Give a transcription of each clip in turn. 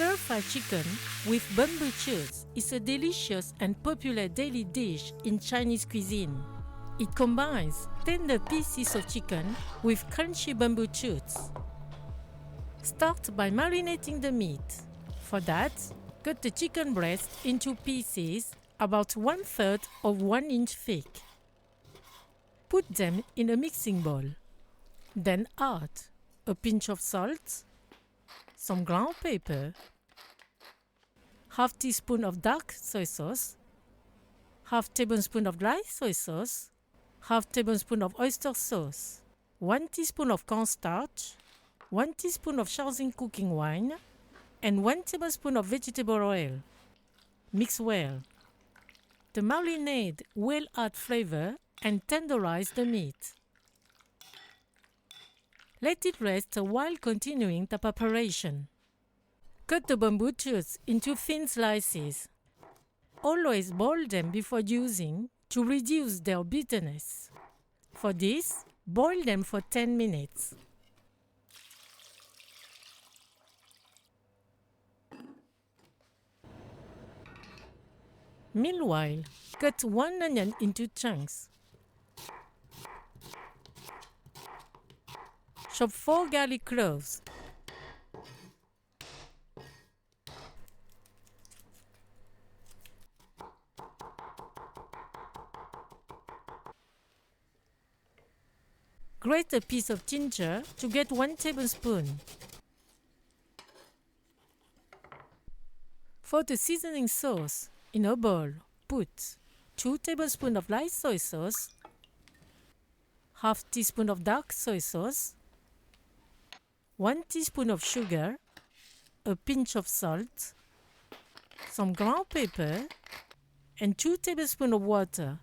Stir-fried chicken with bamboo shoots is a delicious and popular daily dish in Chinese cuisine. It combines tender pieces of chicken with crunchy bamboo shoots. Start by marinating the meat. For that, cut the chicken breast into pieces about 1/3 of 1 inch thick. Put them in a mixing bowl. Then add a pinch of salt, some ground pepper, half teaspoon of dark soy sauce, half tablespoon of dry soy sauce, half tablespoon of oyster sauce, 1 teaspoon of cornstarch, 1 teaspoon of Shaoxing cooking wine, and 1 tablespoon of vegetable oil. Mix well. The marinade will add flavor and tenderize the meat. Let it rest while continuing the preparation. Cut the bamboo shoots into thin slices. Always boil them before using to reduce their bitterness. For this, boil them for 10 minutes. Meanwhile, cut 1 onion into chunks. Chop 4 garlic cloves. Grate a piece of ginger to get 1 tablespoon. For the seasoning sauce, in a bowl, put 2 tablespoons of light soy sauce, half teaspoon of dark soy sauce, 1 teaspoon of sugar, a pinch of salt, some ground pepper, and 2 tablespoons of water.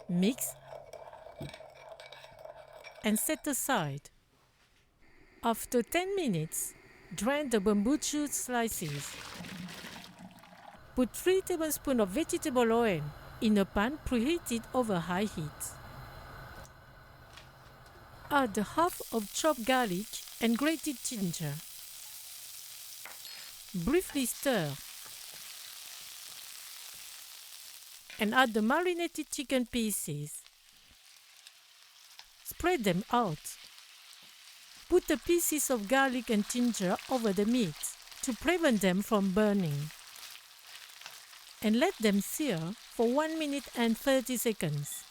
Mix and set aside. After 10 minutes, drain the bamboo shoot slices. Put 3 tablespoons of vegetable oil in a pan preheated over high heat. Add half of chopped garlic and grated ginger. Briefly stir and add the marinated chicken pieces. Spread them out. Put the pieces of garlic and ginger over the meat to prevent them from burning. And let them sear for 1 minute and 30 seconds.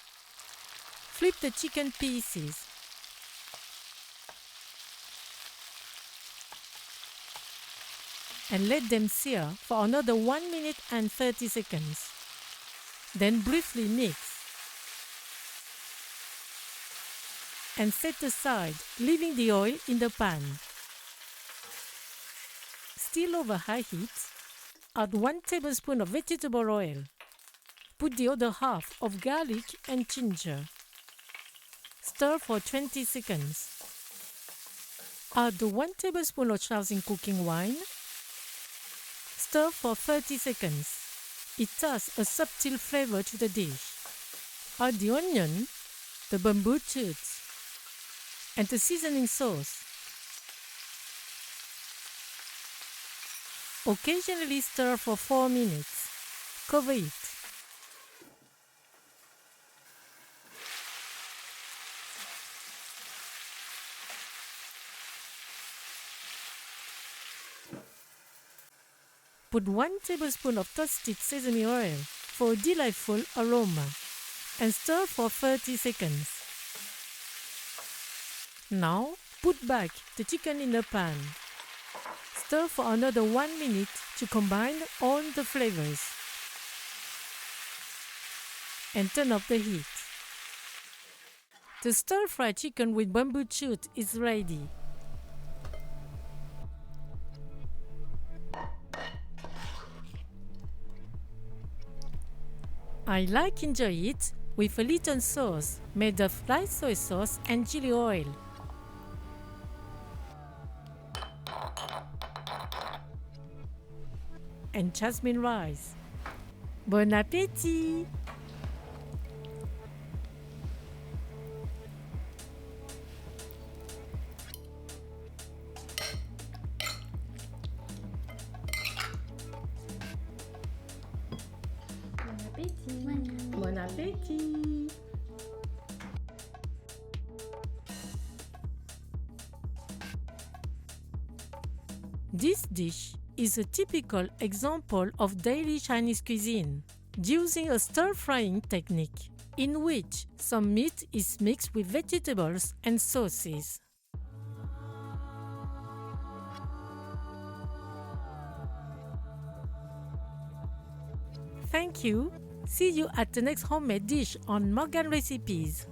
Flip the chicken pieces. And let them sear for another 1 minute and 30 seconds. Then briefly mix. And set aside, leaving the oil in the pan. Still over high heat, add 1 tablespoon of vegetable oil. Put the other half of garlic and ginger. Stir for 20 seconds. Add 1 tablespoon of Shaoxing cooking wine. Stir for 30 seconds. It adds a subtle flavor to the dish. Add the onion, the bamboo shoots, and the seasoning sauce. Occasionally stir for 4 minutes. Cover it. Put 1 tablespoon of toasted sesame oil for a delightful aroma and stir for 30 seconds. Now, put back the chicken in the pan. Stir for another 1 minute to combine all the flavors. And turn off the heat. The stir-fried chicken with bamboo shoot is ready. I enjoy it with a little sauce made of light soy sauce and chili oil. And jasmine rice. Bon appétit! spaghetti. This dish is a typical example of daily Chinese cuisine, using a stir-frying technique in which some meat is mixed with vegetables and sauces. Thank you. See you at the next homemade dish on Morgan Recipes.